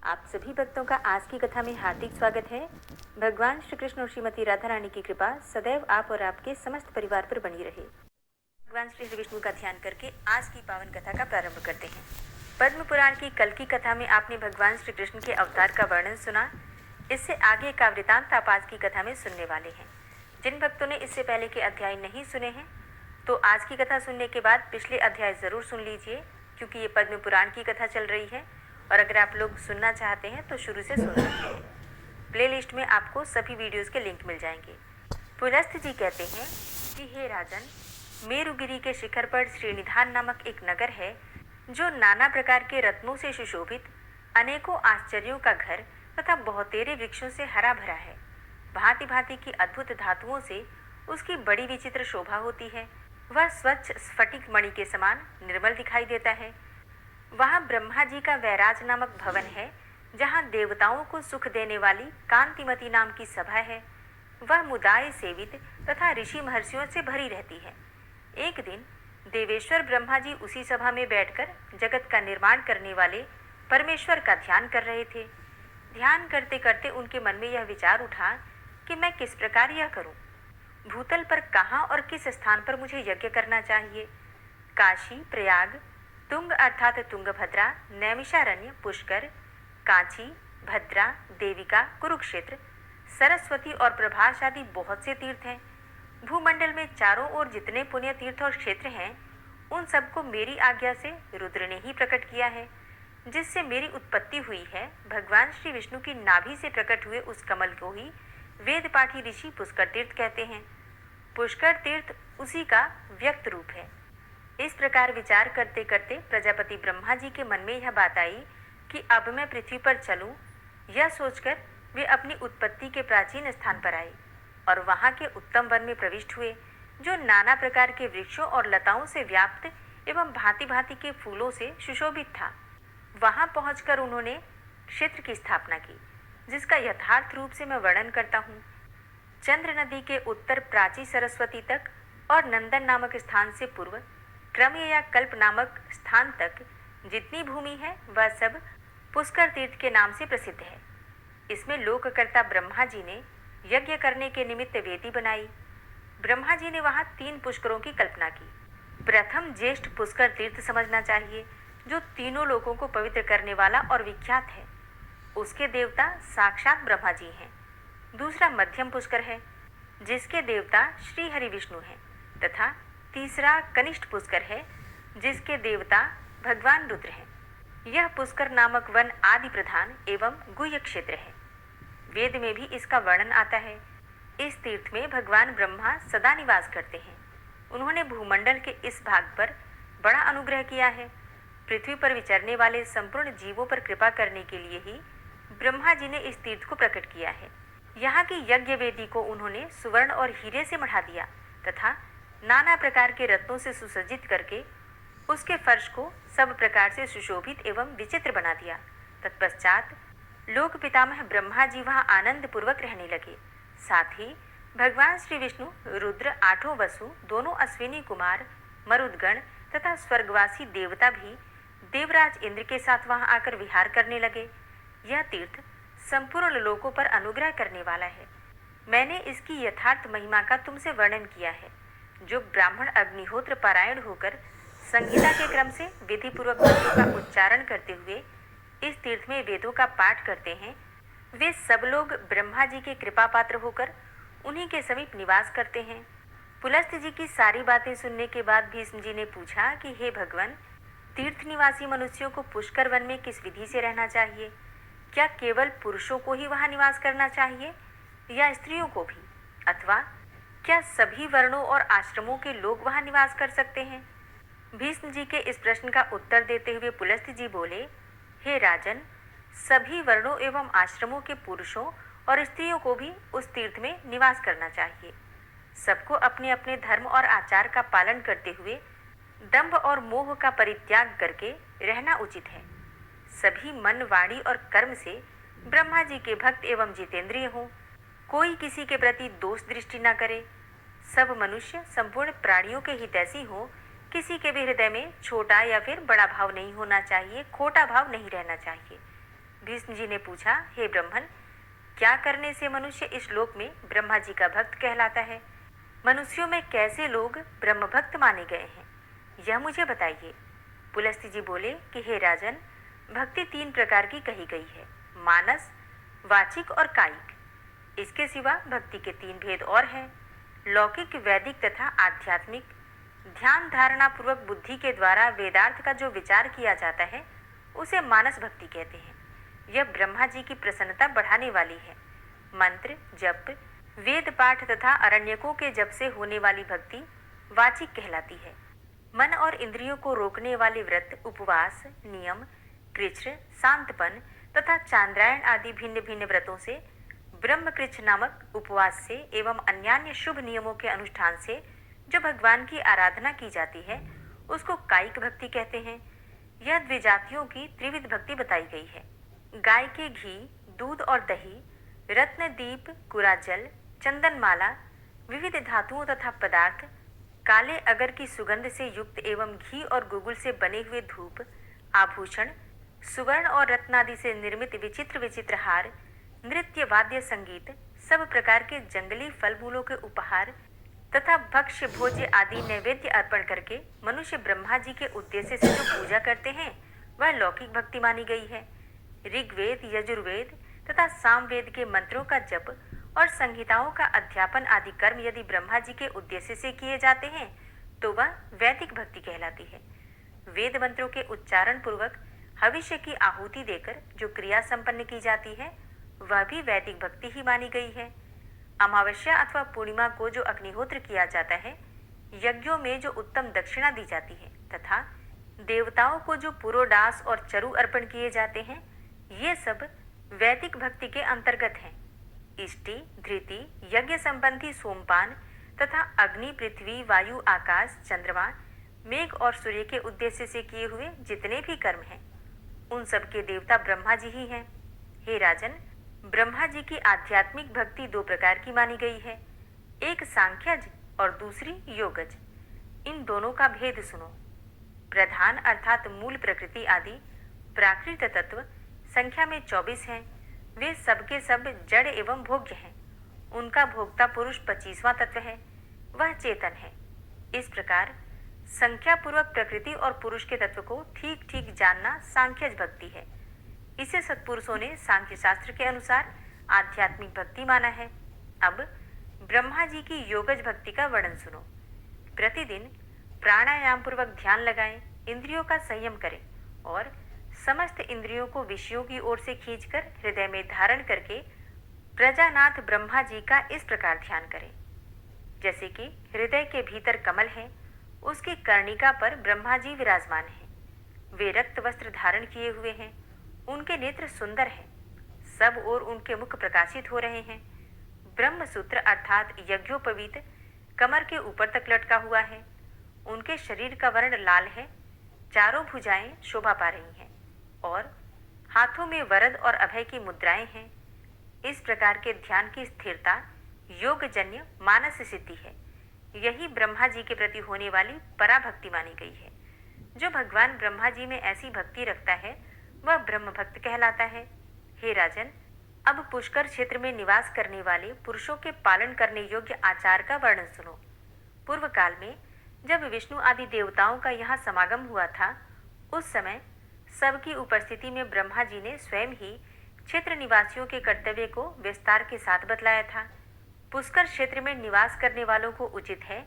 आप सभी भक्तों का आज की कथा में हार्दिक स्वागत है। भगवान श्री कृष्ण और श्रीमती राधा रानी की कृपा सदैव आप और आपके समस्त परिवार पर बनी रहे। भगवान श्री विष्णु का ध्यान करके आज की पावन कथा का प्रारंभ करते हैं। पद्म पुराण की कल की कथा में आपने भगवान श्री कृष्ण के अवतार का वर्णन सुना। इससे आगे का वृतांत आप आज की कथा में सुनने वाले हैं। जिन भक्तों ने इससे पहले के अध्याय नहीं सुने हैं तो आज की कथा सुनने के बाद पिछले अध्याय जरूर सुन लीजिए, क्योंकि ये पद्म पुराण की कथा चल रही है और अगर आप लोग सुनना चाहते हैं तो शुरू से सुन सकते हैं। प्लेलिस्ट में आपको सभी वीडियोस के लिंक मिल जाएंगे। पुलस्त्य जी कहते हैं कि हे राजन, मेरुगिरी के शिखर पर श्रीनिधान नामक एक नगर है जो नाना प्रकार के रत्नों से सुशोभित, अनेकों आश्चर्यों का घर तथा बहुतेरे वृक्षों से हरा भरा है। भांति भांति की अद्भुत धातुओं से उसकी बड़ी विचित्र शोभा होती है। वह स्वच्छ स्फटिक मणि के समान निर्मल दिखाई देता है। वहाँ ब्रह्मा जी का वैराज नामक भवन है, जहाँ देवताओं को सुख देने वाली कांतिमती नाम की सभा है। वह मुदाय सेवित तथा ऋषि महर्षियों से भरी रहती है। एक दिन देवेश्वर ब्रह्मा जी उसी सभा में बैठकर जगत का निर्माण करने वाले परमेश्वर का ध्यान कर रहे थे। ध्यान करते करते उनके मन में यह विचार उठा कि मैं किस प्रकार यह करूं। भूतल पर कहाँ और किस स्थान पर मुझे यज्ञ करना चाहिए। काशी, प्रयाग, तुंग अर्थात तुंगभद्रा, नैमिषारण्य, पुष्कर, कांची, भद्रा, देविका, कुरुक्षेत्र, सरस्वती और प्रभास आदि बहुत से तीर्थ हैं। भूमंडल में चारों ओर जितने पुण्य तीर्थ और क्षेत्र हैं, उन सबको मेरी आज्ञा से रुद्र ने ही प्रकट किया है। जिससे मेरी उत्पत्ति हुई है, भगवान श्री विष्णु की नाभि से प्रकट हुए उस कमल को ही वेद पाठी ऋषि पुष्कर तीर्थ कहते हैं। पुष्कर तीर्थ उसी का व्यक्त रूप है। इस प्रकार विचार करते करते प्रजापति ब्रह्मा जी के मन में यह बात आई कि अब मैं पृथ्वी पर चलूं। यह सोचकर वे अपनी उत्पत्ति के प्राचीन स्थान पर आए और वहां के उत्तम वन में प्रविष्ट हुए, जो नाना प्रकार के वृक्षों और लताओं से व्याप्त एवं भांति भांति के फूलों से सुशोभित था। वहां पहुंचकर उन्होंने क्षेत्र की स्थापना की, जिसका यथार्थ रूप से मैं वर्णन करता हूँ। चंद्र नदी के उत्तर प्राची सरस्वती तक और नंदन नामक स्थान से पूर्व क्रम्य या कल्प नामक स्थान तक जितनी भूमि है वह सब पुष्कर तीर्थ के नाम से प्रसिद्ध है। इसमें लोककर्ता ब्रह्मा जी ने यज्ञ करने के निमित्त वेदी बनाई। ब्रह्मा जी ने वहां 3 पुष्करों की कल्पना की। प्रथम ज्येष्ठ पुष्कर तीर्थ समझना चाहिए, जो तीनों लोगों को पवित्र करने वाला और विख्यात है। उसके देवता साक्षात ब्रह्मा जी हैं। दूसरा मध्यम पुष्कर है, जिसके देवता श्री हरि विष्णु हैं, तथा तीसरा कनिष्ठ पुष्कर है, जिसके देवता भगवान रुद्र हैं। यह पुष्कर नामक वन आदि प्रधान एवं गुह्य क्षेत्र है। वेद में भी इसका वर्णन आता है। इस तीर्थ में भगवान ब्रह्मा सदा निवास करते हैं। उन्होंने भूमंडल के इस भाग पर बड़ा अनुग्रह किया है। पृथ्वी पर विचरने वाले संपूर्ण जीवों पर कृपा करने के लिए ही ब्रह्मा जी ने इस तीर्थ को प्रकट किया है। यहाँ की यज्ञ वेदी को उन्होंने सुवर्ण और हीरे से मढ़ा दिया तथा नाना प्रकार के रत्नों से सुसज्जित करके उसके फर्श को सब प्रकार से सुशोभित एवं विचित्र बना दिया। तत्पश्चात लोक पितामह ब्रह्मा जी वहाँ आनंद पूर्वक रहने लगे। साथ ही भगवान श्री विष्णु, रुद्र, 8 वसु, दोनों अश्विनी कुमार, मरुदगण तथा स्वर्गवासी देवता भी देवराज इंद्र के साथ वहाँ आकर विहार करने लगे। यह तीर्थ संपूर्ण लोकों पर अनुग्रह करने वाला है। मैंने इसकी यथार्थ महिमा का तुमसे वर्णन किया है। जो ब्राह्मण अग्निहोत्र पारायण होकर संहिता के क्रम से विधि पूर्वक मंत्रों का उच्चारण करते हुए इस तीर्थ में वेदों का पाठ करते हैं, वे सब लोग ब्रह्मा जी के कृपा पात्र होकर उन्हीं के समीप निवास करते हैं। पुलस्त्य जी की सारी बातें सुनने के बाद भीष्म जी ने पूछा कि हे भगवान, तीर्थ निवासी मनुष्यों को पुष्कर वन में किस विधि से रहना चाहिए? क्या केवल पुरुषों को ही वहां निवास करना चाहिए या स्त्रियों को भी, अथवा क्या सभी वर्णों और आश्रमों के लोग वहां निवास कर सकते हैं? भीष्म जी के इस प्रश्न का उत्तर देते हुए पुलस्त्य जी बोले, हे राजन, सभी वर्णों एवं आश्रमों के पुरुषों और स्त्रियों को भी उस तीर्थ में निवास करना चाहिए। सबको अपने अपने धर्म और आचार का पालन करते हुए दंभ और मोह का परित्याग करके रहना उचित है। सभी मन, वाणी और कर्म से ब्रह्मा जी के भक्त एवं जितेंद्रिय हों। कोई किसी के प्रति दोष दृष्टि न करे। सब मनुष्य संपूर्ण प्राणियों के हितैषी हों। किसी के भी हृदय में छोटा या फिर बड़ा भाव नहीं होना चाहिए, खोटा भाव नहीं रहना चाहिए। भीष्म जी ने पूछा, हे ब्रह्मन, क्या करने से मनुष्य इस लोक में ब्रह्मा जी का भक्त कहलाता है? मनुष्यों में कैसे लोग ब्रह्म भक्त माने गए हैं, यह मुझे बताइए। पुलस्त्य जी बोले कि हे राजन, भक्ति 3 प्रकार की कही गई है, मानस, वाचिक और कायिक। इसके सिवा भक्ति के 3 भेद और हैं, लौकिक, वैदिक तथा आध्यात्मिक। ध्यान धारणा पूर्वक बुद्धि के द्वारा वेदार्थ का जो विचार किया जाता है उसे मानस भक्ति कहते हैं। यह ब्रह्मा जी की प्रसन्नता बढ़ाने वाली है। मंत्र, जप, वेद पाठ तथा अरण्यकों के जप से होने वाली भक्ति वाचिक कहलाती है। मन और इंद्रियों को रोकने वाले व्रत, उपवास, नियम, कृच्छ, शांतपन तथा चांद्रायण आदि भिन्न भिन्न व्रतों से, ब्रह्मकृच्छ नामक उपवास से एवं अन्यान्य शुभ नियमों के अनुष्ठान से जो भगवान की आराधना की जाती है उसको कायिक भक्ति कहते हैं। यह द्विजातियों की त्रिविध भक्ति बताई गई है। गाय के घी, दूध और दही, रत्न दीप, कुराजल, चंदनमाला, विविध धातुओं तथा पदार्थ, काले अगर की सुगंध से युक्त एवं घी और गुगुल से बने हुए धूप, आभूषण, सुवर्ण और रत्न आदि से निर्मित विचित्र विचित्र हार, नृत्य, वाद्य, संगीत, सब प्रकार के जंगली फल मूलों के उपहार तथा भक्ष्य भोज्य आदि नैवेद्य अर्पण करके मनुष्य ब्रह्मा जी के उद्देश्य से जो पूजा करते हैं वह लौकिक भक्ति मानी गई है। ऋग्वेद, यजुर्वेद तथा सामवेद के मंत्रों का जप और संहिताओं का अध्यापन आदि कर्म यदि ब्रह्मा जी के उद्देश्य से किए जाते हैं तो वह वैदिक भक्ति कहलाती है। वेद मंत्रों के उच्चारण पूर्वक भविष्य की आहुति देकर जो क्रिया संपन्न की जाती है वह भी वैदिक भक्ति ही मानी गई है। अमावस्या अथवा पूर्णिमा को जो अग्निहोत्र किया जाता है, यज्ञों में जो उत्तम दक्षिणा दी जाती है तथा देवताओं को जो पुरोडास और चरु अर्पण किए जाते हैं, ये सब वैदिक भक्ति के अंतर्गत हैं। इष्टि, धृति, यज्ञ संबंधी सोमपान तथा अग्नि, पृथ्वी, वायु, आकाश, चंद्रमा, मेघ और सूर्य के उद्देश्य से किए हुए जितने भी कर्म हैं उन सब के देवता ब्रह्मा जी ही हैं। हे राजन, ब्रह्मा जी की आध्यात्मिक भक्ति 2 प्रकार की मानी गई है, एक सांख्यज और दूसरी योगज। इन दोनों का भेद सुनो। प्रधान अर्थात मूल प्रकृति आदि प्राकृत तत्व संख्या में 24 हैं। वे सबके सब जड़ एवं भोग्य हैं। उनका भोक्ता पुरुष 25वां तत्व है, वह चेतन है। इस प्रकार संख्या पूर्वक प्रकृति और पुरुष के तत्व को ठीक ठीक जानना सांख्यज भक्ति है। इसे सत्पुरुषों ने सांख्य शास्त्र के अनुसार आध्यात्मिक भक्ति माना है। अब ब्रह्मा जी की योगज भक्ति का वर्णन सुनो। प्रतिदिन प्राणायाम पूर्वक ध्यान लगाएं, इंद्रियों का संयम करें और समस्त इंद्रियों को विषयों की ओर से खींचकर हृदय में धारण करके प्रजानाथ ब्रह्मा जी का इस प्रकार ध्यान करें। जैसे कि हृदय के भीतर कमल है, उसकी कर्णिका पर ब्रह्मा जी विराजमान हैं। वे रक्त वस्त्र धारण किए हुए हैं, उनके नेत्र सुंदर हैं, सब ओर उनके मुख प्रकाशित हो रहे हैं। ब्रह्म सूत्र अर्थात यज्ञोपवीत कमर के ऊपर तक लटका हुआ है। उनके शरीर का वर्ण लाल है, चारों भुजाएं शोभा पा रही हैं और हाथों में वरद और अभय की मुद्राएं हैं। इस प्रकार के ध्यान की स्थिरता योगजन्य मानस सिद्धि है। यही ब्रह्मा जी के प्रति होने वाली पराभक्ति मानी गई है। जो भगवान ब्रह्मा जी में ऐसी भक्ति रखता है वह ब्रह्म भक्त कहलाता है। हे राजन, अब पुष्कर क्षेत्र में निवास करने वाले पुरुषों के पालन करने योग्य आचार का वर्णन सुनो। पूर्व काल में जब विष्णु आदि देवताओं का यहाँ समागम हुआ था, उस समय सबकी उपस्थिति में ब्रह्मा जी ने स्वयं ही क्षेत्र निवासियों के कर्तव्य को विस्तार के साथ बतलाया था। पुष्कर क्षेत्र में निवास करने वालों को उचित है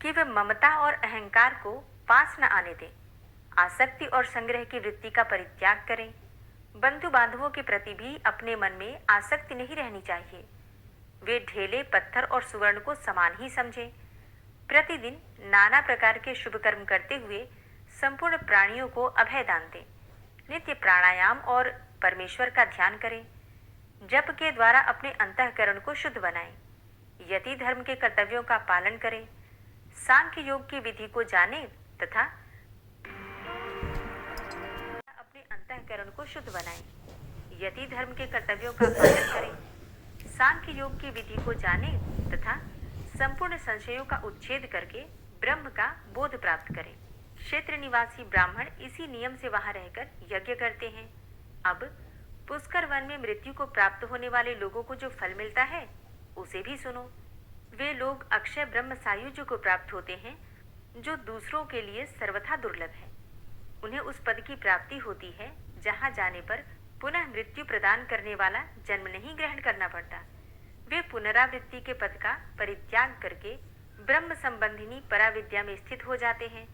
कि वे ममता और अहंकार को पास न आने दें, आसक्ति और संग्रह की वृत्ति का परित्याग करें। बंधु बांधवों के प्रति भी अपने मन में आसक्ति नहीं रहनी चाहिए। वे ढेले, पत्थर और सुवर्ण को समान ही समझें। प्रतिदिन नाना प्रकार के शुभ कर्म करते हुए संपूर्ण प्राणियों को अभय दान दें। नित्य प्राणायाम और परमेश्वर का ध्यान करें। जप के द्वारा अपने अंतःकरण को शुद्ध बनाएं। यति धर्म के कर्तव्यों का पालन करें। सांख्य योग की विधि को जानें तथा अपने अंतःकरण को शुद्ध बनाएं। यति धर्म के कर्तव्यों का पालन करें। सांख्य योग की विधि को जानें तथा संपूर्ण संशयों का उच्छेद करके ब्रह्म का बोध प्राप्त करें। क्षेत्र निवासी ब्राह्मण इसी नियम से वहां रहकर यज्ञ करते हैं। अब पुष्कर वन में मृत्यु को प्राप्त होने वाले लोगों को जो फल मिलता है उसे भी सुनो। वे लोग अक्षय ब्रह्म सायुज्य को प्राप्त होते हैं जो दूसरों के लिए सर्वथा दुर्लभ है। उन्हें उस पद की प्राप्ति होती है जहां जाने पर पुनः मृत्यु प्रदान करने वाला जन्म नहीं ग्रहण करना पड़ता। वे पुनरावृत्ति के पद का परित्याग करके ब्रह्म संबंधिनी पराविद्या में स्थित हो जाते हैं।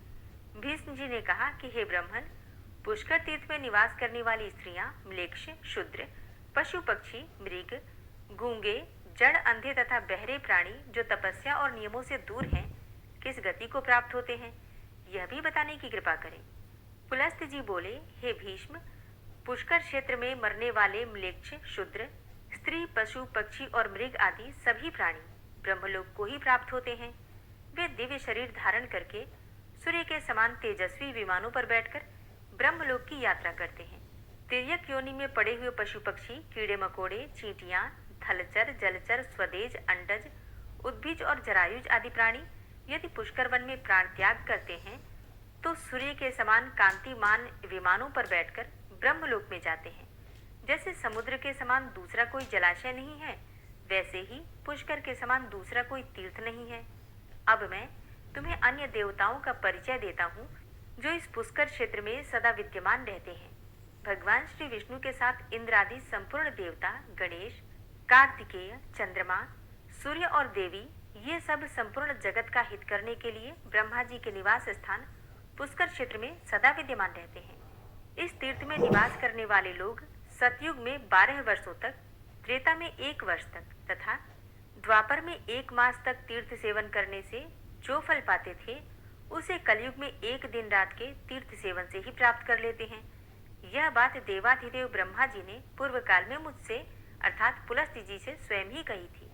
भीष्म जी ने कहा कि हे ब्राह्मण, पुष्कर तीर्थ में निवास करने वाली स्त्रियां, म्लेच्छ, शूद्र, पशु पक्षी, मृग, गूंगे, जड़, अंधे तथा बहरे प्राणी जो तपस्या और नियमों से दूर हैं, किस गति को प्राप्त होते हैं, यह भी बताने की कृपा करें। पुलस्त्य जी बोले, हे भीष्म, पुष्कर क्षेत्र में मरने वाले म्लेच्छ, शूद्र, स्त्री, पशु, पक्षी और मृग आदि सभी प्राणी ब्रह्मलोक को ही प्राप्त होते हैं। वे दिव्य शरीर धारण करके सूर्य के समान तेजस्वी विमानों पर बैठकर ब्रह्मलोक की यात्रा करते हैं। तिर्यक योनि में पड़े हुए पशु पक्षी, कीड़े मकोड़े, चींटियां, थलचर, जलचर, स्वदेज, अंडज, उद्भिज और जरायुज आदि प्राणी यदि पुष्कर वन में प्राण त्याग करते हैं तो सूर्य के समान कांतिमान विमानों पर बैठकर ब्रह्मलोक में जाते हैं। जैसे समुद्र के समान दूसरा कोई जलाशय नहीं है, वैसे ही पुष्कर के समान दूसरा कोई तीर्थ नहीं है। अब मैं तुम्हें अन्य देवताओं का परिचय देता हूँ जो इस पुष्कर क्षेत्र में सदा विद्यमान रहते हैं। भगवान श्री विष्णु के साथ इंद्र आदि संपूर्ण देवता, गणेश, कार्तिकेय, चंद्रमा, सूर्य और देवी, ये सब संपूर्ण जगत का हित करने के लिए ब्रह्मा जी के निवास स्थान पुष्कर क्षेत्र में सदा विद्यमान रहते हैं। इस तीर्थ में निवास करने वाले लोग सतयुग में 12 वर्षों तक, त्रेता में 1 वर्ष तक तथा द्वापर में 1 मास तक तीर्थ सेवन करने से जो फल पाते थे उसे कलयुग में 1 दिन रात के तीर्थ सेवन से ही प्राप्त कर लेते हैं। यह बात देवाधिदेव ब्रह्मा जी ने पूर्व काल में मुझसे अर्थात पुलस्त्य जी से स्वयं ही कही थी।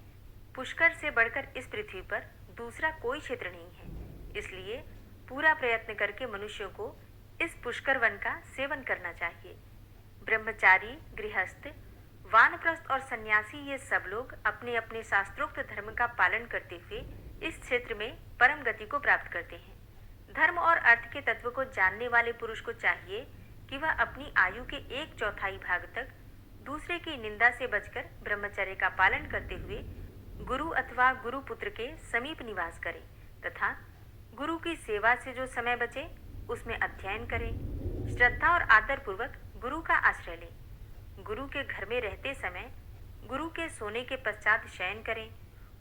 पुष्कर से बढ़कर इस पृथ्वी पर दूसरा कोई क्षेत्र नहीं है, इसलिए पूरा प्रयत्न करके मनुष्यों को इस पुष्कर वन का सेवन करना चाहिए। ब्रह्मचारी, गृहस्थ, वानप्रस्थ और सन्यासी ये सब लोग अपने अपने शास्त्रोक्त धर्म का पालन करते हुए इस क्षेत्र में परम गति को प्राप्त करते हैं। धर्म और अर्थ के तत्व को जानने वाले पुरुष को चाहिए कि वह अपनी आयु के 1/4 भाग तक दूसरे की निंदा से बचकर ब्रह्मचर्य का पालन करते हुए गुरु अथवा गुरु पुत्र के समीप निवास करे तथा गुरु की सेवा से जो समय बचे उसमें अध्ययन करे। श्रद्धा और आदर पूर्वक गुरु का आश्रय ले। गुरु के घर में रहते समय गुरु के सोने के पश्चात शयन करें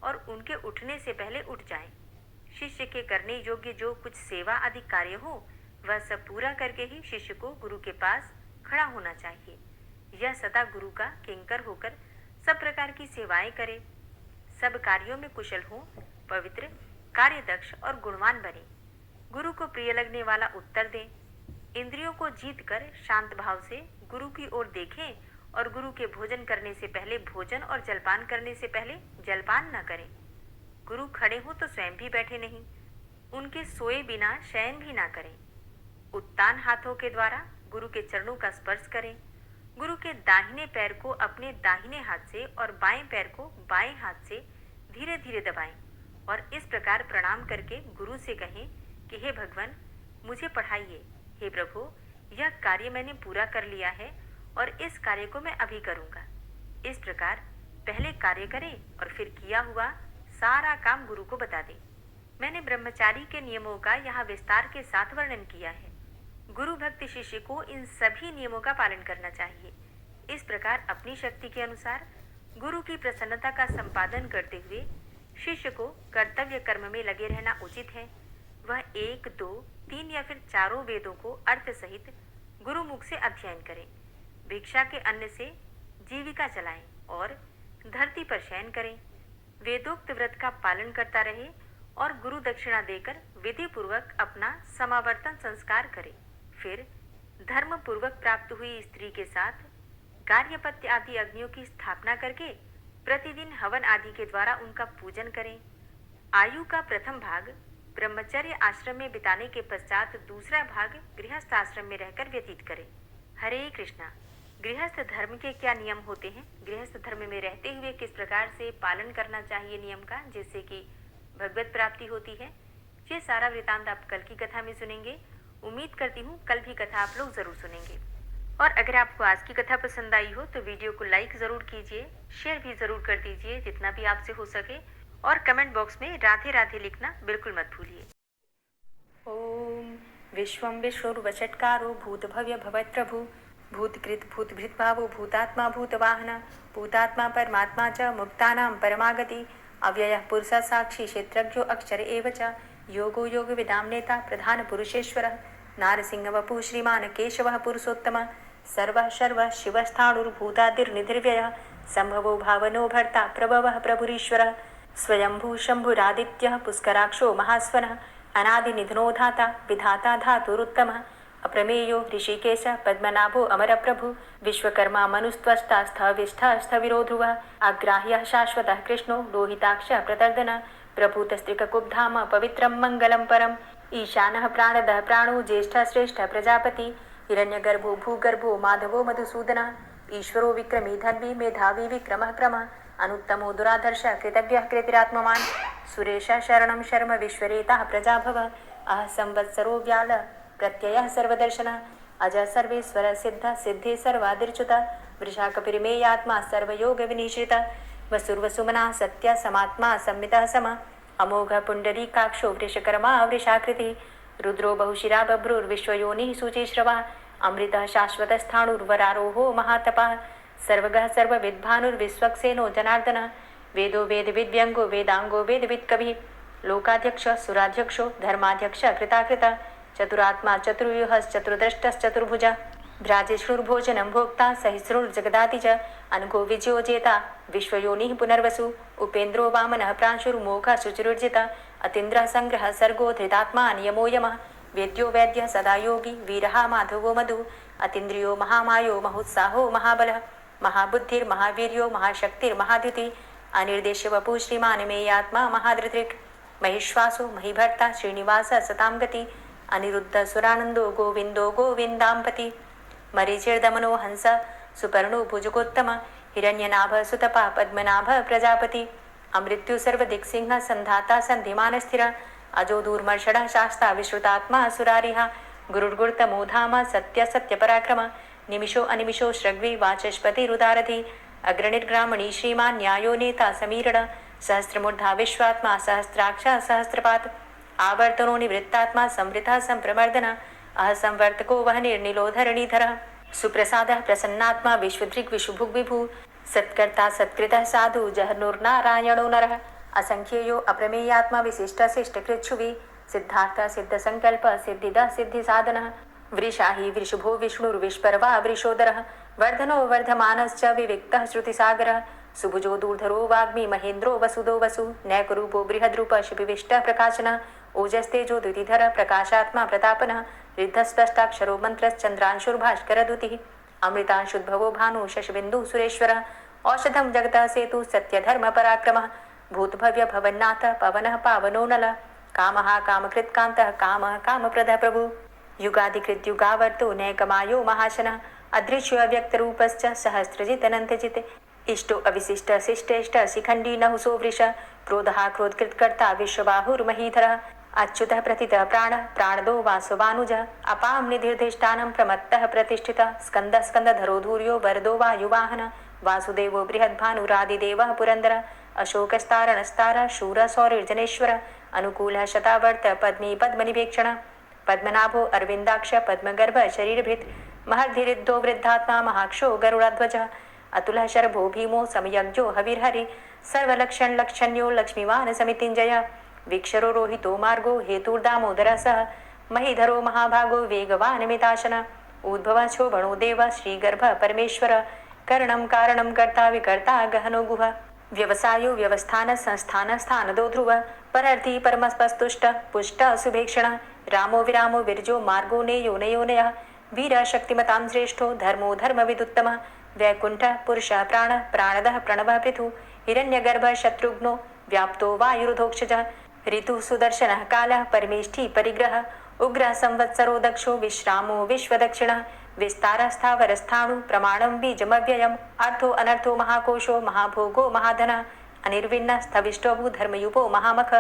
और उनके उठने से पहले उठ जाएं। शिष्य के करने योग्य जो कुछ सेवा आदि कार्य हो वह सब पूरा करके ही शिष्य को गुरु के पास खड़ा होना चाहिए। यह सदा गुरु का किंकर होकर सब प्रकार की सेवाएं करे, सब कार्यों में कुशल हो, पवित्र, कार्यदक्ष और गुणवान बने, गुरु को प्रिय लगने वाला उत्तर दें, इंद्रियों को जीत कर शांत भाव से गुरु की ओर देखें और गुरु के भोजन करने से पहले भोजन और जलपान करने से पहले जलपान न करें। गुरु खड़े हो तो स्वयं भी बैठे नहीं, उनके सोए बिना शयन भी ना करें। उत्तान हाथों के द्वारा गुरु के चरणों का स्पर्श करें। गुरु के दाहिने पैर को अपने दाहिने हाथ से और बाएं पैर को बाएं हाथ से धीरे धीरे दबाएं और इस प्रकार प्रणाम करके गुरु से कहें कि हे भगवान, मुझे पढ़ाइए। हे प्रभु, यह कार्य मैंने पूरा कर लिया है और इस कार्य को मैं अभी करूंगा। इस प्रकार पहले कार्य करें और फिर किया हुआ सारा काम गुरु को बता दें। मैंने ब्रह्मचारी के नियमों का यहाँ विस्तार के साथ वर्णन किया है। गुरु भक्त शिष्य को इन सभी नियमों का पालन करना चाहिए। इस प्रकार अपनी शक्ति के अनुसार गुरु की प्रसन्नता का संपादन करते हुए शिष्य को कर्तव्य कर्म में लगे रहना उचित है। वह 1, 2, 3 या फिर 4 वेदों को अर्थ सहित गुरु मुख से अध्ययन करें, भिक्षा के अन्न से जीविका चलाएं और धरती पर शयन करें, वेदोक्त व्रत का पालन करता रहे और गुरु दक्षिणा देकर विधि पूर्वक अपना समावर्तन संस्कार करे। फिर धर्म पूर्वक प्राप्त हुई स्त्री के साथ गार्हपत्य आदि अग्नियों की स्थापना करके प्रतिदिन हवन आदि के द्वारा उनका पूजन करें। आयु का प्रथम भाग ब्रह्मचर्य आश्रम में बिताने के पश्चात दूसरा भाग गृहस्थ आश्रम में रहकर व्यतीत करें। हरे कृष्णा। गृहस्थ धर्म के क्या नियम होते हैं, गृहस्थ धर्म में रहते हुए किस प्रकार से पालन करना चाहिए नियम का, जिससे कि भगवत प्राप्ति होती है, ये सारा वृतांत आप कल की कथा में सुनेंगे। उम्मीद करती हूँ कल भी कथा आप लोग जरूर सुनेंगे। और अगर आपको आज की कथा पसंद आई हो तो वीडियो को लाइक ज़रूर कीजिए, शेयर भी ज़रूर कर दीजिए जितना भी आपसे हो सके, और कमेंट बॉक्स में राधे राधे लिखना बिल्कुल मत भूलिए। ओम विश्वं विष्णुर्वषट्कारो भूतभव्य भवत्प्रभु भूतकृत भूतभृद्भावो भूतात्मा भूतवाहन भूतात्मा परमात्मा च मुक्तानां परमागति अव्ययः पुरुषः साक्षी क्षेत्रज्ञो अक्षर एव च योगो योगविदां नेता प्रधानपुरुषेश्वरः नारसिंहवपुः श्रीमान् केशवः पुरुषोत्तमः सर्वः शर्वः शिवस्थाणुर्भूतादिर्निधिर्व्ययः सम्भवो भावनो भर्ता प्रभवः प्रभुरीश्वरः स्वयंभू शम्भुरादित्यः पुष्कराक्षो महास्वनः अनादिनिधनो धाता विधाता धातुरुत्तमः अप्रमेयो ऋषिकेश पद्मनाभो अमरप्रभु विश्वकर्मा मनुस्त्वष्टा स्थविष्ठः स्थविरो ध्रुवः अग्राह्यः शाश्वतः कृष्णो लोहिताक्षः प्रतर्दनः प्रभूतस्त्रिककुब्धाम पवित्रं मङ्गलं परम् ईशानः प्राणदः प्राणो ज्येष्ठः श्रेष्ठः प्रजापति हिरण्यगर्भो भूगर्भो माधवो मधुसूदनः ईश्वरो विक्रमी धन्वी मेधावी विक्रमः क्रमः अनुत्तमो दुराधर्ष कृतज्ञः कृतिरात्मवान् सुरेश शरणं शर्म विश्वरेताः प्रजाभव अह संवत्सरो व्याल प्रत्ययः सर्वदर्शनः अज सर्वेश्वर सिद्ध सिद्धि सर्वादिर्च्युत वृषाकपिरिमेयात्मा सर्वयोगविनिश्रित वसुर्वसुमना सत्य समात्मा संमितः सम अमोघ पुण्डरीकाक्षो वृषकर्मा वृषाकृतिः रुद्रो बहुशिरा बभ्रुर्विश्वयोनिः शुचिश्रवा अमृतः शाश्वतस्थाणुर्वरारोहो महातपः सर्वगः सर्वविद्भानुर्विश्वक्सेनो जनार्दनः वेदो वेदविद्व्यङ्गो वेदाङ्गो वेदवित्कविः लोकाध्यक्ष सुराध्यक्षो धर्माध्यक्ष कृताकृत चतुरात्मा चतुर्व्यूहश्चतुर्द्रष्टश्चतुर्भुज भ्राजिष्णुर्भोजनं भोक्ता सहिष्णुर्जगदाति च अनघो विजयो जेता विश्वयोनिः पुनर्वसु उपेन्द्रो वामनः प्रांशुर्मोघः शुचिरुर्जिता अतीन्द्रः सङ्ग्रहः सर्गो धृतात्मा नियमो यमः वेद्यो वैद्यः सदा योगी वीरः माधवो मधु अतीन्द्रियो महामायो महोत्साहो महाबलः महाबुद्धिर्महावीर्यो महाशक्तिर्महाद्युति अनिर्देश्य वपु श्रीमान् मेयात्मा महाधृतिक् महिश्वासो महिभर्ता श्रीनिवास सतां गति अनिरुद्ध सुरानन्दो गोविन्दो गोविन्दाम्पति मरीचिर्दमनो हंस सुपर्णो भुजगोत्तम हिरण्यनाभ सुतपा पद्मनाभ प्रजापति अमृत्यु सर्वदिक्सिंह संधाता सन्धिमान स्थिर अजो दूर्मर्षण शास्ता विश्रुतात्मा सुरारिहा गुरुर्गुर्तमो धाम सत्य सत्यपराक्रम निमिषो अनिमिषो श्रग्वी वाचस्पतिरुदारथि अग्रणिर्ग्रामणी श्रीमान् न्यायो नेता समीरण सहस्रमूर्धा विश्वात्मा सहस्राक्ष सहस्रपात् आवर्तनो निवृत्तात्मा संवृतः संप्रमर्दन अह संवर्तको वह निर्निलोधरणीधर सुप्रसादः प्रसन्नात्मा विश्वदृग् विशुभुग् विभु सत्कर्ता सत्कृतः साधु जहनुर्नारायणो नरः असंख्येयो अप्रमेयात्मा विशिष्ट शिष्टकृच्छुवि सिद्धार्थ सिद्धसंकल्प सिद्धिदः सिद्धिसाधनः वृषाहि वृषभो विष्णुर्विष्पर्वा वृषोदरः वर्धनो वर्धमानश्च विविक्तः श्रुतिसागरः सुभुजो दूर्धरो वाग्मी महेन्द्रो वसुदो वसु नैकरूपो बृहद्रूप शिपिविष्टः प्रकाशनः ओजस्तेजो द्युतिधर प्रकाशात्मा प्रतापनः रिद्धस्पष्टाक्षरो मन्त्रश्चन्द्रांशुर्भास्करद्युतिः अमृतांशुद्भवो भानु शशबिन्दुः सुरेश्वरः औषधं जगतः सेतु सत्यधर्मपराक्रमः भूतभव्य भवन्नाथ पवनः पावनो नलः कामः कामकृत्कान्तः कामः कामप्रदः प्रभु युगाधिकृत युगावर्तो नैकमायो महाशनः अदृश्यो अव्यक्तरूपश्च सहस्रजितनन्तजित् इष्टो अविशिष्ट शिष्टेष्ट शिखण्डी नहुसो वृष क्रोधः क्रोधकृत्कर्ता विश्वबाहुर्महीधरः अच्युतः प्रथितः प्राणः प्राणदो वासवानुजः अपां निधिर्धिष्ठानं प्रमत्तः प्रतिष्ठितः स्कन्दः स्कन्दधरो धूर्यो वरदो वायुवाहनः वासुदेवो बृहद्भानुरादिदेवः पुरन्दरः अशोकस्तारणस्तारः शूरः सौरिर्जनेश्वरः अनुकूलः शतावर्त पद्मी पद्मनिभेक्षणः पद्मनाभो अरविन्दाक्ष पद्मगर्भ शरीरभृत् महर्धिरिद्धो वृद्धात्मा महाक्षो गरुडाध्वजः अतुलः शर्भो भीमो समयज्ञो हविर्हरि सर्वलक्षणलक्षण्यो लक्ष्मीवान् समितिञ्जयः वीक्षरो रोहितो मार्गो हेतुर्दामोदरः सः महीधरो महाभागो वेगवान् मिताशनः उद्भवः शोभणो देवः श्रीगर्भः परमेश्वरः करणं कारणं कर्ता विकर्ता गहनो गुह व्यवसायो व्यवस्थान संस्थान स्थानदो ध्रुव परर्थी परमस्पस्तुष्ट पुष्ट सुभेक्षण रामो विरामो विरजो मार्गो नेयो नयोनयः वीर शक्तिमतां श्रेष्ठो धर्मो धर्मविदुत्तम वैकुंठ पुरुष प्राण प्राणदः प्रणवः पृथु हिरण्यगर्भ शत्रुघ्नो व्याप्तो वायुरुधोक्षजः ऋतु सुदर्शनः कालः परमेष्ठी परिग्रह उग्र संवत्सरो दक्षो विश्रामो विश्वदक्षिणः विस्तारस्थावरस्थाणु प्रमाणं बीजमव्ययम् अर्थो अनर्थो महाकोशो महाभोगो महाधनः अनिर्विण्ण स्थविष्टोभू धर्मयुपो महामख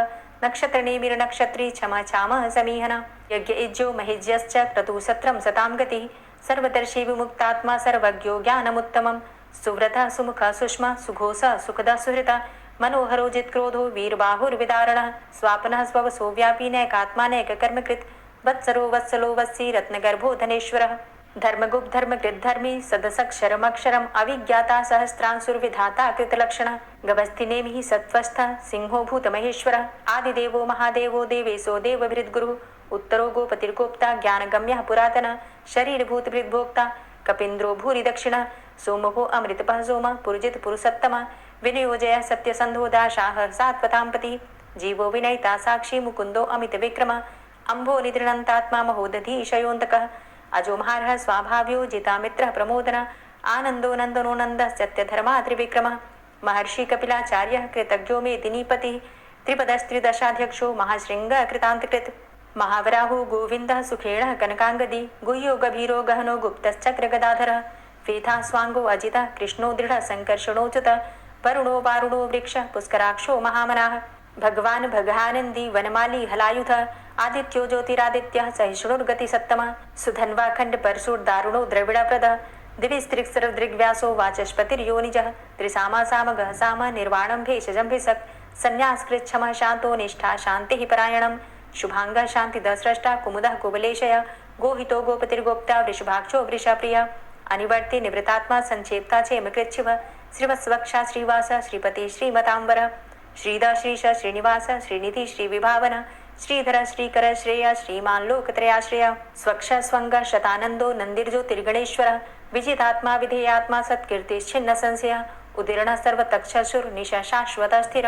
नक्षत्रनेमिर्नक्षत्री क्षमा चामः समीहन यज्ञ इज्जो महिज्यश्च क्रतुसत्रं सतां गतिः सर्वदर्शी विमुक्तात्मा सर्वज्ञो ज्ञानमुत्तमं सुव्रतः सुमुखः सुष्मा सुघोषः सुखदः सुहृता मनोहरो जित्क्रोधो वीरबाहुर्विदारणः स्वापनः स्ववसो व्यापी नैकात्मानैककर्मकृत् वत्सरो वत्सलो वत्सी रत्नगर्भो धनेश्वरः धर्मगुप्त धर्मकृत धर्मी सदसक्षरमक्षरम अविज्ञाता सहस्रांशुर्विधाता कृतलक्षण गभस्थिनेमिः सत्वस्थः सिंहो भूतमहेश्वरः आदिदेवो महादेवो देवेशो देवभृद्गुरुः उत्तरो गोपतिर्गोप्ता ज्ञानगम्यः पुरातनः शरीरभूतभृद्भोक्ता कपीन्द्रो भूरि दक्षिणः सोमभो अमृतपः सोमः पुरुजित पुरुषोत्तमः विनियोजयः सत्यसन्धो दाशाः सात्वतां पतिः जीवो विनयिता साक्षी मुकुन्दो अमितविक्रमः अम्भो निदृढन्तात्मा महोदधीशयोऽन्तकः अजो महारः स्वाभाव्यो जितामित्रः प्रमोदन आनन्दो नन्दनो नन्दः सत्यधर्मा त्रिविक्रमः महर्षि कपिलाचार्यः कृतज्ञो मेदिनीपतिः त्रिपदस्त्रिदशाध्यक्षो महाशृङ्गः कृतान्तकृत् महावराहो गोविन्दः सुखेणः कनकाङ्गदी गुह्यो गभीरो गहनो गुप्तश्चक्रगदाधरः फेथा स्वाङ्गो अजितः कृष्णो दृढः सङ्कर्षणोच्युतः वरुणो वारुणो वृक्षः पुष्कराक्षो महामनाः भगवान् भगानन्दी वनमाली हलायुधः आदित्यो ज्योतिरादित्यः सहिष्णुर्गतिसत्तमः सुधन्वाखण्ड परशुर्दारुणो द्रविडप्रदः दिविस्त्रिक्सरदृग्व्यासो वाचस्पतिर्योनिजः त्रिसामा सामगः साम निर्वाणं भेषजं भिषक् संन्यासकृच्छमः शान्तो निष्ठा शान्तिः परायणं शुभाङ्गः शान्तिदस्रष्टा कुमुदः कुबलेशय गोहितो गोपतिर्गोप्ता वृषभाक्षो वृषप्रियः अनिवर्ति निवृतात्मा संक्षेप्ता चेमकृच्छिवः श्रीवत्सवक्षा श्रीवास श्रीपति श्रीमताम्बरः श्रीदा श्रीश श्रीनिवास श्रीनिधि श्रीविभावन श्रीधर श्रीकर श्रेय श्रीमान लोकत्रयाश्रय स्वक्ष स्वंग शतानंदो नंदिर्ज्योतिर्गणेश्वर विजितात्मा विधेयात्मा सत्कीर्तिश्छिन्न संशय उदीर्ण सर्वतक्षसुर निश शाश्वत स्थिर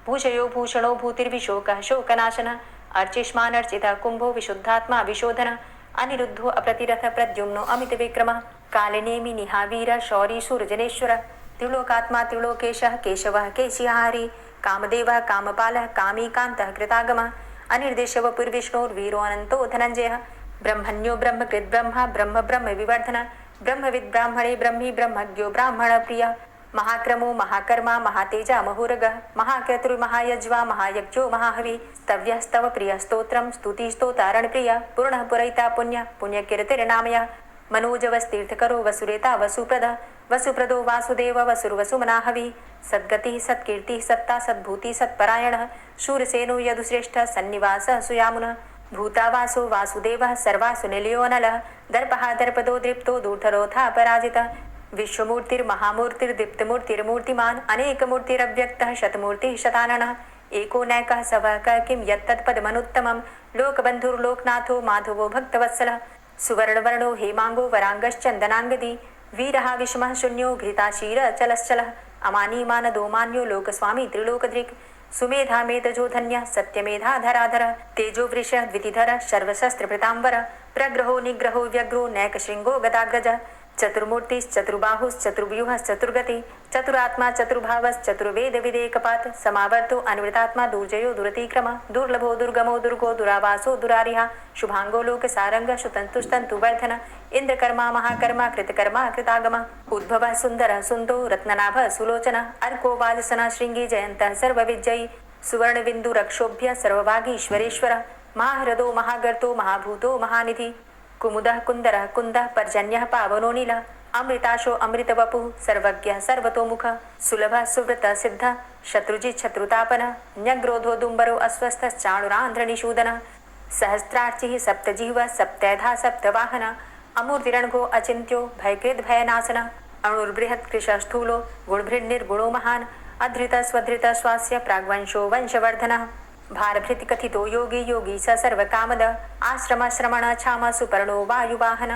भूषयो भूषणो भूतिर्विशोक शोकनाशन अर्चिष्मान अर्चित कुंभो विशुद्धात्मा विशोधन अनिरुद्धो अप्रतिरथ प्रद्युम्नो अमित विक्रम कालिनेमि निहावीर शौरी सूर्जनेश्वर त्रिलोकात्मा त्रिलोकेशः केशवः केशिहारी कामदेवः कामपालः कामीकान्तः कृतागमः अनिर्देशव पुर्विष्णोर्वीरो अनन्तो धनञ्जयः ब्रह्मण्यो ब्रह्मकृत् ब्रह्मा ब्रह्म ब्रह्म विवर्धन ब्रह्मविद् ब्राह्मणे ब्रह्मी ब्रह्मज्ञो ब्राह्मण प्रियः महाक्रमो महाकर्मा महातेजा महोरगः महाक्रतुर्महायज्वा महायज्ञो महाहवि स्तव्यस्तव प्रिय स्तोत्रं स्तुतिस्तोतारण प्रिय पूर्णः पुरैता पुण्य पुण्यकीर्तिर्नामयः मनोजवस्तीर्थकरो वसुरेता वसुप्रद वसुप्रदो वासुदेव वसुर्वसुमनाहवि सद्गतिः सत्कीर्तिः सत्ता सद्भूति सत्परायणः शूरसेनो यदुश्रेष्ठः सन्निवासः सुयामुनः भूतावासो वासुदेवः सर्वासु निलयोनलः दर्पः दर्पदो दृप्तो दूर्धरोधा पराजितः विश्वमूर्तिर्महामूर्तिर्दीप्तमूर्तिर्मूर्तिमान् अनेकमूर्तिरव्यक्तः शतमूर्तिः शताननः एको नैकः सवः क किं यत्तत्पदमनुत्तमं लोकबन्धुर्लोकनाथो माधवो भक्तवत्सलः सुवर्णवर्णो हेमाङ्गो वराङ्गश्चन्दनाङ्गदी वीरः विषमः शून्यो घृताशीरचलश्चलः अमानीमानदो मान्यो लोकस्वामी त्रिलोकदृक् सुमेधा मेधजो धन्यः सत्यमेधाधराधरः तेजो वृषः द्वितिधरः सर्वशस्त्रभृताम्बरः प्रग्रहो निग्रहो व्यग्रो नैकशृङ्गो गदाग्रजः चतुर्मूर्तिश्चतुर्बाहुश्चतुर्व्यूहश्चतुर्गति चतुरात्मा चतुर्भावश्चतुर्वेद विदेकपात् समावर्तो अन्वृतात्मा दुर्जयो दुरतिक्रम दुर्लभो दुर्गमो दुर्गो दुरावासो दुरारिहा शुभांगो लोकसारंग शुतन्तुस्तन्तुवर्धन इंद्रकर्मा महाकर्मा कृतकर्मा कृतागम उद्भवः सुन्दरः सुन्दो रत्ननाभः सुलोचनः अर्को वाजसनः शृङ्गी जयन्तः सर्वविजयी सुवर्णबिन्दुरक्षोभ्य सर्वभागीश्वरेश्वरः महाहृदो महागर्तो महाभूतो महानिधि कुमुदः कुन्दरः कुन्दः पर्जन्यः पावनो नीलः अमृताशो अमृतवपुः सर्वज्ञः सर्वतोमुखः सुलभः सुव्रतः सिद्धः शत्रुजित् शत्रुतापनः न्यग्रोधो दुम्बरो अस्वस्थश्चाणुरान्ध्रनिषूदनः सहस्रार्चिः सप्तजिह्वः सप्तैधा सप्तवाहनः अमूर्तिरणघो अचिन्त्यो भयकृद् भयनाशनः अणुर्बृहत्कृशः स्थूलो गुणभृन्निर्गुणो महान् अधृतः स्वधृतः स्वास्य प्राग्वंशो वंशवर्धनः भारभृत कथितो योगी योगी स सर्वकामद आश्रम श्रमण छाम सुपर्णो वायुवाहन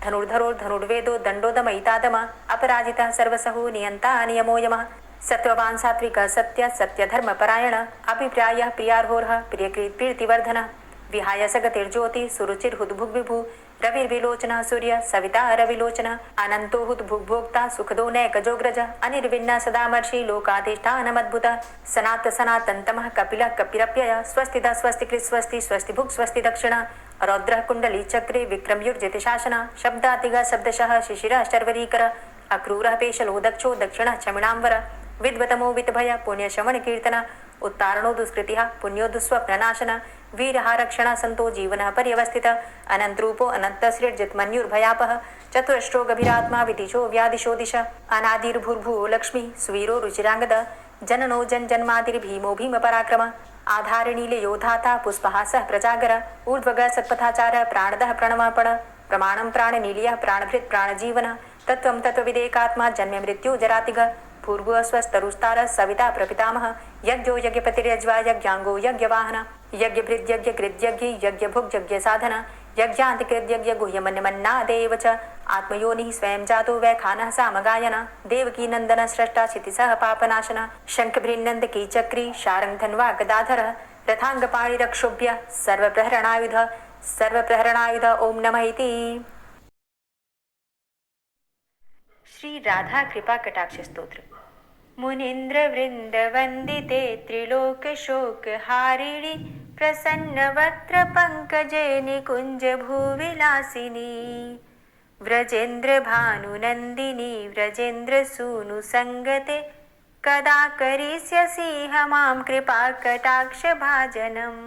धनुर्धरो धनुर्वेदो दण्डोदमयितादम अपराजितः सर्वसहो नियन्ता नियमो यमः सत्त्ववान् सात्विकः सत्य सत्यधर्मपरायण अभिप्रायः प्रियार्होरः प्रियकृत् प्रीतिवर्धनः विहाय सगतिर्ज्योति सुरुचिर्हुद्भुग्विभु रविर्विलोचनः सूर्य सविता रविलोचनः अनन्तो हुद्भुग्भोक्ता सुखदो नैकजोग्रज अनिर्विण्ण सदामर्षि लोकाधिष्ठानमद्भुतः सनात सनातन्तमः कपिलः कपिरप्यय स्वस्तिदा स्वस्तिकृत् स्वस्ति स्वस्तिभुक् स्वस्ति दक्षिणः रौद्रः कुण्डली चक्रे विक्रमयुर्जितशासनः शब्दातिगः शब्दशः शिशिरः शर्वरीकरः अक्रूरः पेशलो दक्षो दक्षिणः क्षमिणाम्बरः विद्वतमो वित्भय पुण्यशमनकीर्तन उत्तारणो दुष्कृतिः पुण्यो दुःस्वप्ननाशन वीरहारक्षण संतो जीवन पर्यवस्थित अनंतरूपो अनंतसृजित मन्युर्भयापः चतुरश्रो गभीरात्मा विदिशो व्यादिशो दिश अनादिर्भूर्भुवो लक्ष्मी सुवीरो रुचिरांगद जननो जन्मादिर्भीमो भीम पराक्रम आधारनीले योधाता पुष्पहासः प्रजागर ऊर्ध्वग सत्पथाचार प्राणदः प्रणवपण प्रमाणं प्राणनीलियः प्राणभृत् प्राणजीवन तत्त्वं तत्त्वविदेकात्मा जन्म मृत्यु जरातिग भूर्भुवस्वस्तरुस्तारः सविता प्रपितामह यज्ञो यज्ञपतिर्यज्वा यज्ञांगो यज्ञवाहन यज्ञभृद्यज्ञकृद्यज्ञ यज्ञभुग्यज्ञ साधन यज्ञान्तिकृद्यज्ञ गुह्यमन्यमन्नादेव च आत्मयोनिः स्वयं जातो वैखानः सामगायन देवकी नन्दन स्रष्टा क्षितिसः पापनाशन शङ्खभृन्नन्द कीचक्री शारङ्गधन्वा गदाधरः रथाङ्गपाणिरक्षोभ्य सर्वप्रहरणायुध ओम नमः इति। श्री राधा कृपा कटाक्ष स्तोत्र। मुनीन्द्र वृंद वंदिते त्रिलोक शोक हारिणी प्रसन्न वक्त्र पंकजे निकुंज भूविलासिनी व्रजेन्द्र भानुनंदिनी व्रजेन्द्र सूनु संगते कदा करिष्यसि मां कृपा कटाक्ष भाजनम्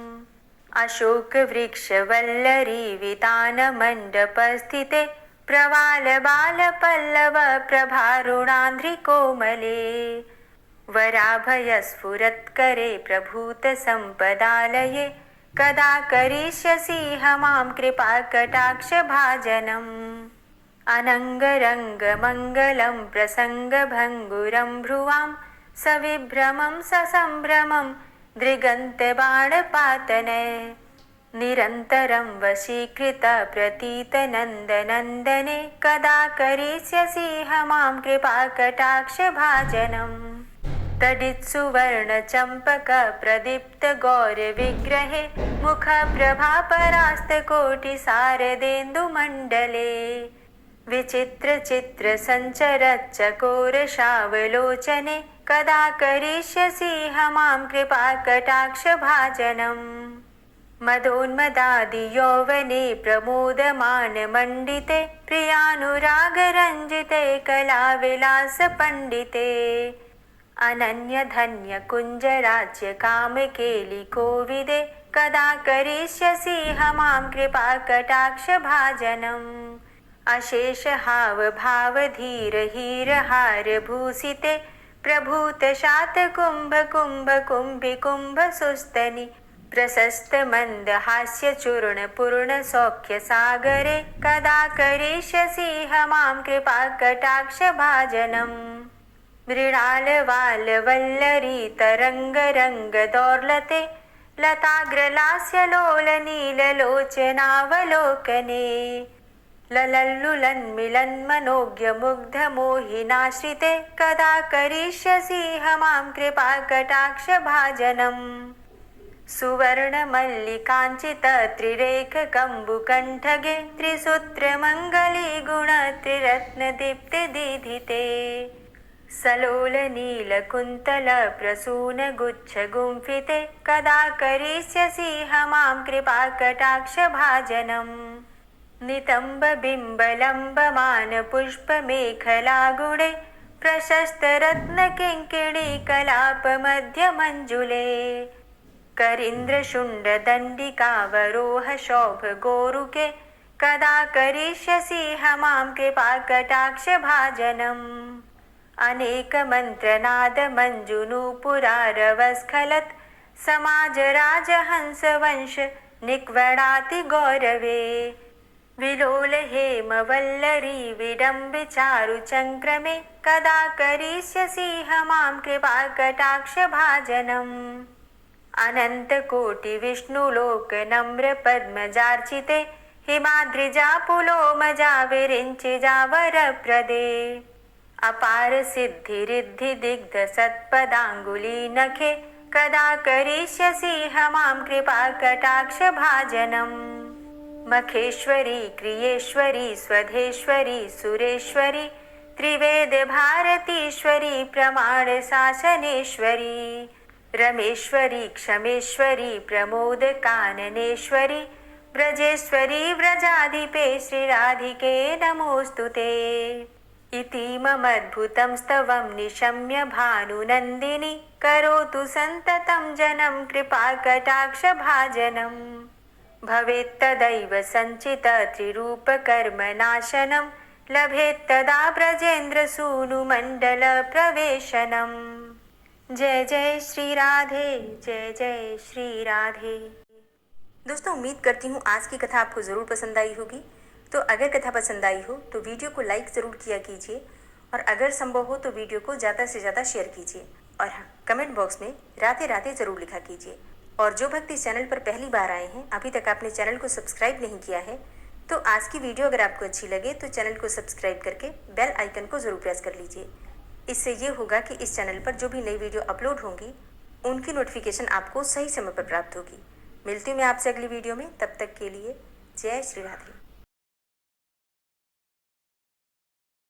अशोक वृक्ष वल्लरी वितान मंडप स्थिते प्रवाल बाल पल्लव प्रभारुणांध्रि कोमले वराभय स्फुरत्करे प्रभूत संपदालये कदा करिष्यसि मां कृपा कटाक्ष भाजनम् अनंगरंग मंगलं प्रसंग भंगुरं भ्रुवां सविभ्रमं ससंभ्रमं दृगन्त बाणपातने निरन्तरं वशीकृत प्रतीत नन्दनन्दने कदा करिष्यसि मां कृपा कटाक्ष भाजनम् तडित्सुवर्ण चम्पक प्रदीप्त गौर विग्रहे मुख प्रभा परास्त कोटि शारदेन्दुमण्डले विचित्र चित्र संचर चकोर शावलोचने कदा करिष्यसि मां कृपा कटाक्ष भाजनम् मदोन्मदादि यौवने प्रमोदमान मंडिते प्रियानुराग रंजिते कला विलास पंडिते अनन्य धन्य कुंज राज्य काम केलि कोविदे कदा करिष्यसि मां कृपा कटाक्ष भाजनम् अशेष हाव भाव धीर हीर हार भूषिते प्रभूत शात कुंभ कुंभ कुंभि कुंभ सुस्तनि प्रशस्त मंद हास्य चूर्ण पूर्ण सौख्य सागरे कदा करिष्यसि मां कृपा कटाक्ष भाजनम् मृणाल वाल वल्लरी तरंग रंग दौर्लते लताग्रलास्य लोल नील लोचनावलोकने ललल्लुलन् मिलन् मनोज्ञ मुग्ध मोहिनाश्रिते कदा करिष्यसि मां कृपा कटाक्ष भाजनम् सुवर्ण मल्लिकांचित त्रिरेख कंबुकंठगे त्रिसूत्र मंगली गुण त्रिरत्न दीप्ति दीधिते सलोल नील कुंतल प्रसून गुच्छ गुंफिते कदा करिष्यसि मां कृपा कटाक्ष भाजनम् नितंब बिंबलंब मान पुष्प मेखला गुणे प्रशस्त रत्न किंकिणी कलाप मध्य मंजुले करीन्द्र शुंड दंडिकावरोह शोभ गोरुके कदा करिष्यसि मां कृपा कटाक्ष भाजनम् अनेक मंत्रनाद मंजुनूपुरारवस्खलत् समाज राजहंस वंश निक्वणाति गौरवे विलोल हेम वल्लरी विडम्बि चारु चंक्रमे कदा करिष्यसि मां कृपा कटाक्ष भाजनम् अनंत कोटि विष्णुलोक नम्र पद्मजार्चिते हिमाद्रिजा पुलोमजा विरिंचिजा वरप्रदे अपार सिद्धि रिद्धि दिग्ध सत्पदांगुली नखे कदा करिष्यसि मां कृपा कटाक्ष भाजनम् मखेश्वरी क्रियेश्वरी स्वधेश्वरी सुरेश्वरी त्रिवेद भारतीश्वरी प्रमाण शासनेश्वरी रमेश्वरी क्षमेश्वरी प्रमोद काननेश्वरी ब्रजेश्वरी व्रजाधिपे श्रीराधिके नमोस्तुते इतीममद्भुतं स्तवं निशम्य भानुनन्दिनी करोतु सन्ततं जनं कृपाकटाक्षभाजनम् भवेत्तदैव सञ्चित त्रिरूपकर्मनाशनं लभेत्तदा ब्रजेन्द्रसूनुमण्डलप्रवेशनम्। जय जय श्री राधे, जय जय श्री राधे। दोस्तों, उम्मीद करती हूँ आज की कथा आपको ज़रूर पसंद आई होगी। तो अगर कथा पसंद आई हो तो वीडियो को लाइक ज़रूर किया कीजिए और अगर संभव हो तो वीडियो को ज़्यादा से ज़्यादा शेयर कीजिए। और हाँ, कमेंट बॉक्स में राधे राधे ज़रूर लिखा कीजिए। और जो भक्त इस चैनल पर पहली बार आए हैं, अभी तक आपने चैनल को सब्सक्राइब नहीं किया है, तो आज की वीडियो अगर आपको अच्छी लगे तो चैनल को सब्सक्राइब करके बेल आइकन को ज़रूर प्रेस कर लीजिए। इससे ये होगा कि इस चैनल पर जो भी नई वीडियो अपलोड होंगी उनकी नोटिफिकेशन आपको सही समय पर प्राप्त होगी। मिलती हूँ मैं आपसे अगली वीडियो में, तब तक के लिए जय श्री राधे।